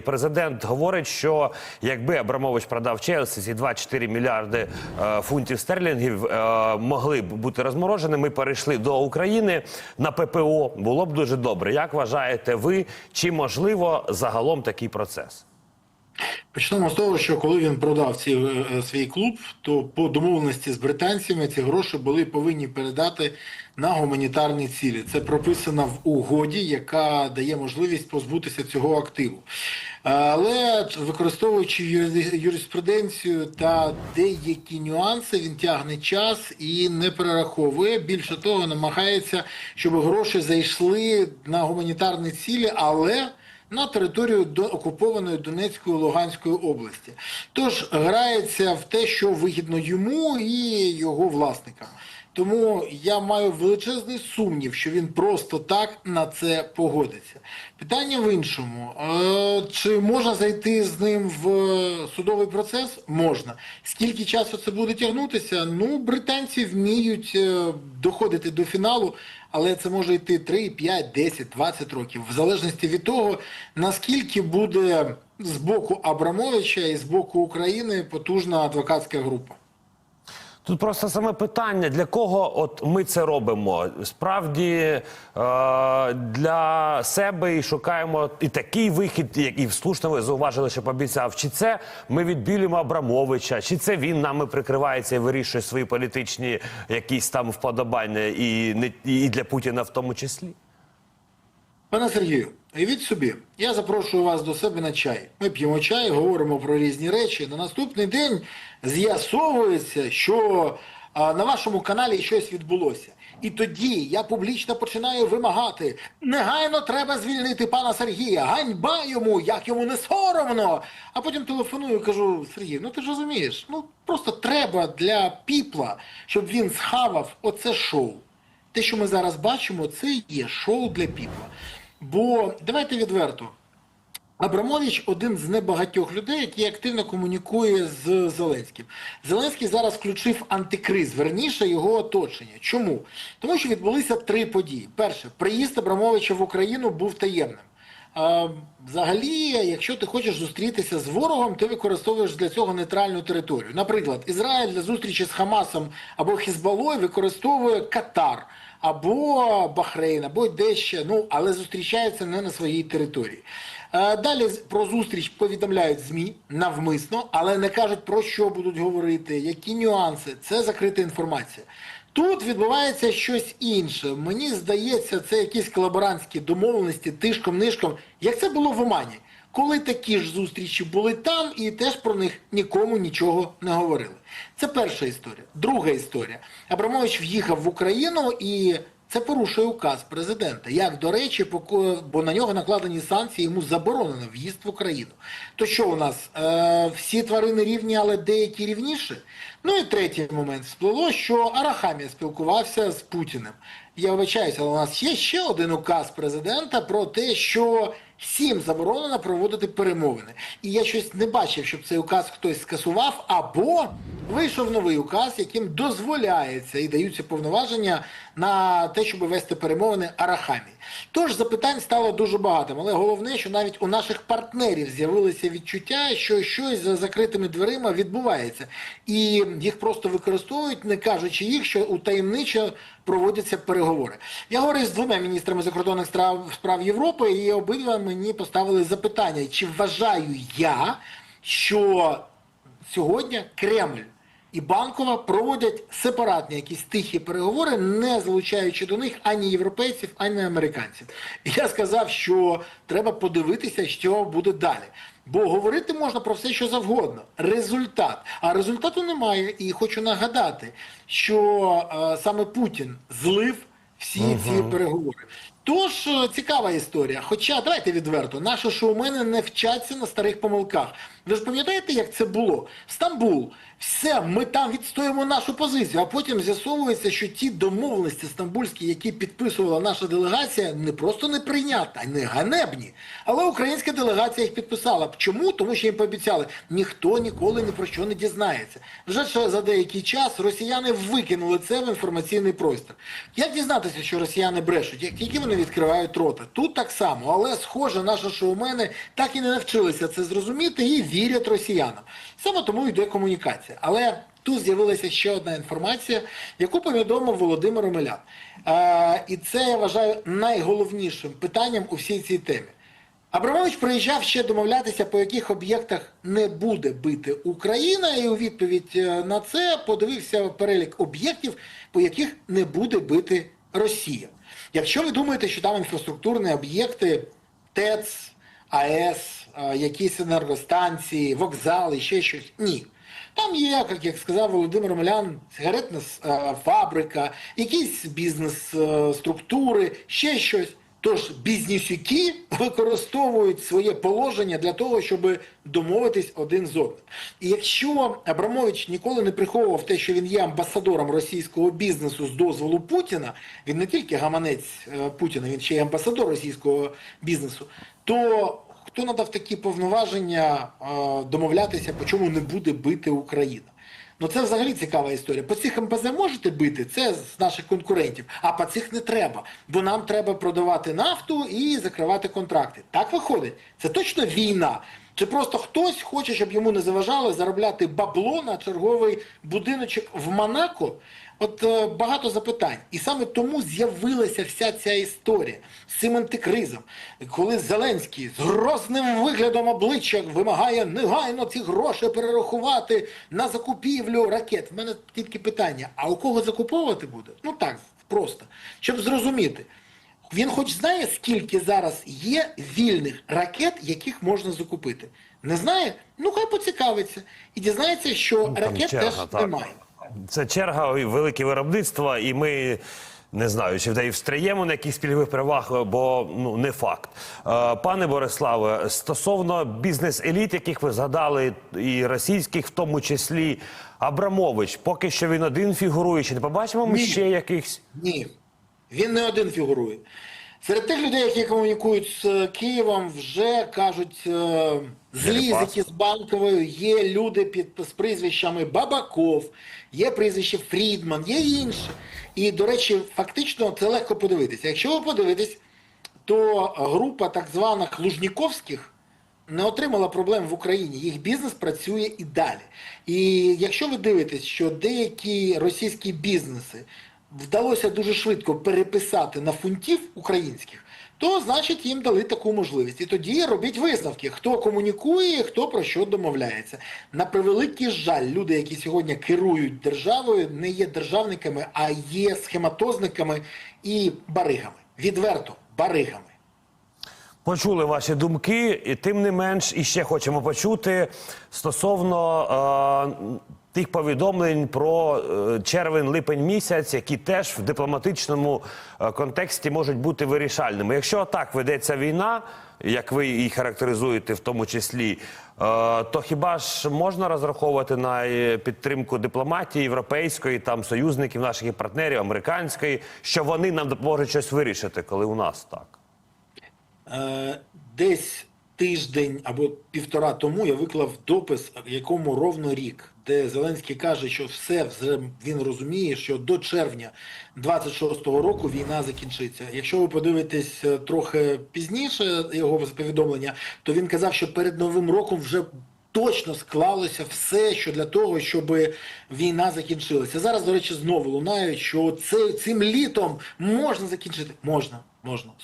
Президент говорить, що якби Абрамович продав Челсі, ці 2-4 мільярди фунтів стерлінгів могли б бути розморожені, ми перейшли до України на ППО, було б дуже добре. Як вважаєте ви, чи можливо загалом такий процес? Почнемо з того, що коли він продав свій клуб, то по домовленості з британцями ці гроші були повинні передати на гуманітарні цілі. Це прописано в угоді, яка дає можливість позбутися цього активу. Але використовуючи юриспруденцію та деякі нюанси, він тягне час і не перераховує. Більше того, намагається, щоб гроші зайшли на гуманітарні цілі, але на територію окупованої Донецької і Луганської області. Тож грається в те, що вигідно йому і його власникам. Тому я маю величезний сумнів, що він просто так на це погодиться. Питання в іншому. Чи можна зайти з ним в судовий процес? Можна. Скільки часу це буде тягнутися? Ну, британці вміють доходити до фіналу, але це може йти 3, 5, 10, 20 років. В залежності від того, наскільки буде з боку Абрамовича і з боку України потужна адвокатська група. Тут просто саме питання, для кого от ми це робимо? Справді для себе і шукаємо і такий вихід, і слушно ви зауважили, що пообіцяв. Чи це ми відбілюємо Абрамовича, чи це він нами прикривається і вирішує свої політичні якісь там вподобання і для Путіна в тому числі? Пане Сергію, уявіть собі, я запрошую вас до себе на чай. Ми п'ємо чай, говоримо про різні речі. На наступний день з'ясовується, що на вашому каналі щось відбулося. І тоді я публічно починаю вимагати: негайно треба звільнити пана Сергія, ганьба йому, як йому не соромно. А потім телефоную і кажу: Сергій, ну ти ж розумієш, ну просто треба для піпла, щоб він схавав оце шоу. Те, що ми зараз бачимо, це є шоу для піпла. Бо, давайте відверто, Абрамович – один з небагатьох людей, який активно комунікує з Зеленським. Зеленський зараз включив антикриз, верніше його оточення. Чому? Тому що відбулися 3 події. Перше, приїзд Абрамовича в Україну був таємним. Взагалі, якщо ти хочеш зустрітися з ворогом, ти використовуєш для цього нейтральну територію. Наприклад, Ізраїль для зустрічі з Хамасом або Хізбаллою використовує Катар, або Бахрейн, або дещо, ну, але зустрічаються не на своїй території. Далі про зустріч повідомляють ЗМІ навмисно, але не кажуть, про що будуть говорити, які нюанси. Це закрита інформація. Тут відбувається щось інше. Мені здається, це якісь колаборантські домовленості, тишком-нишком, як це було в Омані. Коли такі ж зустрічі були там, і теж про них нікому нічого не говорили. Це перша історія. Друга історія. Абрамович в'їхав в Україну, і це порушує указ президента. Як, до речі, бо на нього накладені санкції, йому заборонено в'їзд в Україну. То що у нас? Всі тварини рівні, але деякі рівніші? Ну і третій момент всплило, що Арахамія спілкувався з Путіним. Я вибачаюся, але у нас є ще один указ президента про те, що всім заборонено проводити перемовини. І я щось не бачив, щоб цей указ хтось скасував, або вийшов новий указ, яким дозволяється і даються повноваження на те, щоб вести перемовини Арахамії. Тож запитань стало дуже багато, але головне, що навіть у наших партнерів з'явилося відчуття, що щось за закритими дверима відбувається. І їх просто використовують, не кажучи їх, що утаємничо проводяться переговори. Я говорив з 2 міністрами закордонних справ Європи, і обидва мені поставили запитання, чи вважаю я, що сьогодні Кремль і Банкова проводять сепаратні якісь тихі переговори, не залучаючи до них ані європейців, ані американців. І я сказав, що треба подивитися, що буде далі. Бо говорити можна про все, що завгодно. Результат. А результату немає. І хочу нагадати, що саме Путін злив всі ці переговори. Тож, цікава історія. Хоча, давайте відверто, наші шоумени не вчаться на старих помилках. Ви ж пам'ятаєте, як це було? Стамбул. Все, ми там відстоїмо нашу позицію, а потім з'ясовується, що ті домовленості стамбульські, які підписувала наша делегація, не просто неприйнятні, а не ганебні. Але українська делегація їх підписала. Чому? Тому що їм пообіцяли, ніхто ніколи ні про що не дізнається. Вже за деякий час росіяни викинули це в інформаційний простір. Як дізнатися, що росіяни брешуть? Як тільки вони відкривають рота? Тут так само, але схоже, наші шоумени так і не навчилися це зрозуміти і вірять росіянам. Саме тому йде комунікація. Але тут з'явилася ще одна інформація, яку повідомив Володимир Омелян. І це, я вважаю, найголовнішим питанням у всій цій темі. Абрамович приїжджав ще домовлятися, по яких об'єктах не буде бити Україна, і у відповідь на це подивився перелік об'єктів, по яких не буде бити Росія. Якщо ви думаєте, що там інфраструктурні об'єкти, ТЕЦ, АЕС, якісь енергостанції, вокзали, ще щось, ні. Там є, як сказав Володимир Омелян, сигаретна фабрика, якісь бізнес-структури, ще щось. Тож бізнесюки використовують своє положення для того, щоб домовитись один з одним. І якщо Абрамович ніколи не приховував те, що він є амбасадором російського бізнесу з дозволу Путіна, він не тільки гаманець Путіна, він ще й амбасадор російського бізнесу, то хто надав такі повноваження домовлятися, по чому не буде бити Україна? Ну це взагалі цікава історія. По цих МПЗ можете бити, це з наших конкурентів, а по цих не треба, бо нам треба продавати нафту і закривати контракти. Так виходить? Це точно війна? Чи просто хтось хоче, щоб йому не заважали заробляти бабло на черговий будиночок в Монако? От багато запитань. І саме тому з'явилася вся ця історія з цим антикризом. Коли Зеленський з грозним виглядом обличчя вимагає негайно ці гроші перерахувати на закупівлю ракет. В мене тільки питання, а у кого закуповувати буде? Ну так, просто. Щоб зрозуміти. Він хоч знає, скільки зараз є вільних ракет, яких можна закупити? Не знає? Ну хай поцікавиться. І дізнається, що ракет черга, теж так. немає. Це черга і велике виробництво, і ми не знаю, чи в встряємо на якісь пільгових переваг, бо не факт. Пане Бориславе, стосовно бізнес-еліт, яких ви згадали, і російських в тому числі, Абрамович, поки що він один фігурує, чи не побачимо ми ще якихось? Ні, він не один фігурує. Серед тих людей, які комунікують з Києвом, вже кажуть, злізики з Банковою, є люди з прізвищами Бабаков, є прізвище Фрідман, є інші. І, до речі, фактично це легко подивитися. Якщо ви подивитесь, то група так званих Лужніковських не отримала проблем в Україні. Їх бізнес працює і далі. І якщо ви дивитесь, що деякі російські бізнеси вдалося дуже швидко переписати на фунтів українських, то, значить, їм дали таку можливість. І тоді робіть висновки, хто комунікує, хто про що домовляється. На превеликий жаль, люди, які сьогодні керують державою, не є державниками, а є схематозниками і баригами. Відверто, баригами. Почули ваші думки, і тим не менш, іще хочемо почути стосовно тих повідомлень про червень-липень місяць, які теж в дипломатичному контексті можуть бути вирішальними. Якщо так ведеться війна, як ви її характеризуєте в тому числі, то хіба ж можна розраховувати на підтримку дипломатії європейської, там союзників, наших і партнерів, американської, що вони нам допоможуть щось вирішити, коли у нас так? Десь тиждень або півтора тому я виклав допис, якому ровно рік, де Зеленський каже, що все він розуміє, що до червня 26-го року війна закінчиться. Якщо ви подивитесь трохи пізніше його повідомлення, то він казав, що перед Новим роком вже точно склалося все, що для того, щоб війна закінчилася. Зараз, до речі, знову лунають, що цим літом можна закінчити. Можна.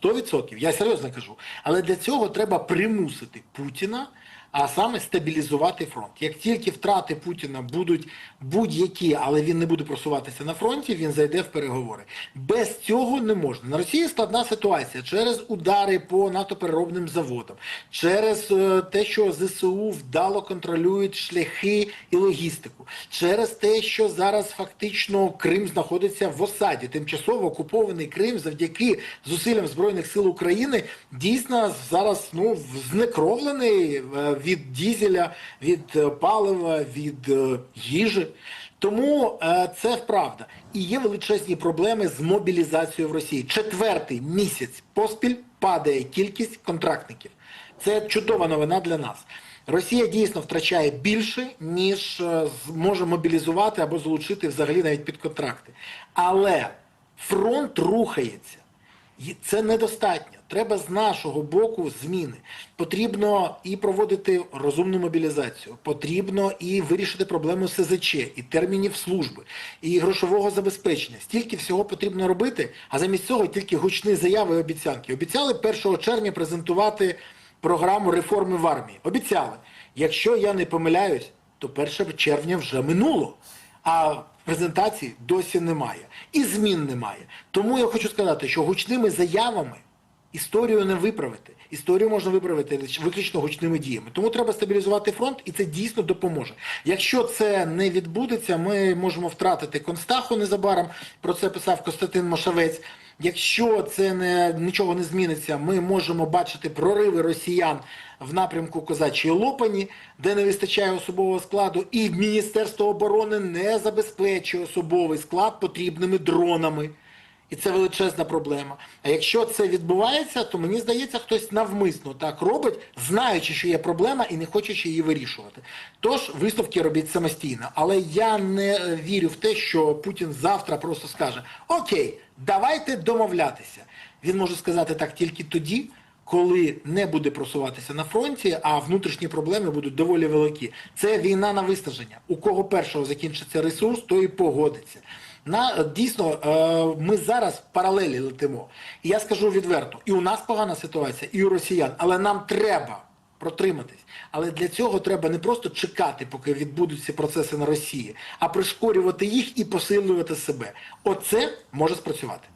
100%. Я серйозно кажу. Але для цього треба примусити Путіна, а саме стабілізувати фронт. Як тільки втрати Путіна будуть будь-які, але він не буде просуватися на фронті, він зайде в переговори. Без цього не можна. На Росії складна ситуація через удари по нафтопереробним заводам, через те, що ЗСУ вдало контролюють шляхи і логістику, через те, що зараз фактично Крим знаходиться в осаді. Тимчасово окупований Крим завдяки зусиллям Збройних сил України дійсно зараз знекровлений, від дізеля, від палива, від їжі. Тому це правда. І є величезні проблеми з мобілізацією в Росії. 4-й місяць поспіль падає кількість контрактників. Це чудова новина для нас. Росія дійсно втрачає більше, ніж може мобілізувати або залучити взагалі навіть під контракти. Але фронт рухається. Це недостатньо. Треба з нашого боку зміни. Потрібно і проводити розумну мобілізацію, потрібно і вирішити проблему СЗЧ, і термінів служби, і грошового забезпечення. Стільки всього потрібно робити, а замість цього тільки гучні заяви і обіцянки. Обіцяли 1 червня презентувати програму реформи в армії. Обіцяли. Якщо я не помиляюсь, то 1 червня вже минуло. А презентації досі немає. І змін немає. Тому я хочу сказати, що гучними заявами історію не виправити. Історію можна виправити виключно гучними діями. Тому треба стабілізувати фронт, і це дійсно допоможе. Якщо це не відбудеться, ми можемо втратити Констаху незабаром, про це писав Костянтин Машавець. Якщо це нічого не зміниться, ми можемо бачити прориви росіян в напрямку Козачої Лопані, де не вистачає особового складу, і Міністерство оборони не забезпечує особовий склад потрібними дронами. І це величезна проблема. А якщо це відбувається, то мені здається, хтось навмисно так робить, знаючи, що є проблема і не хочучи її вирішувати. Тож висновки робіть самостійно. Але я не вірю в те, що Путін завтра просто скаже: окей, давайте домовлятися. Він може сказати так тільки тоді, коли не буде просуватися на фронті, а внутрішні проблеми будуть доволі великі. Це війна на виснаження. У кого першого закінчиться ресурс, той і погодиться. Дійсно, ми зараз в паралелі летимо. І я скажу відверто, і у нас погана ситуація, і у росіян, але нам треба протриматись. Але для цього треба не просто чекати, поки відбудуться процеси на Росії, а пришкорювати їх і посилювати себе. Оце може спрацювати.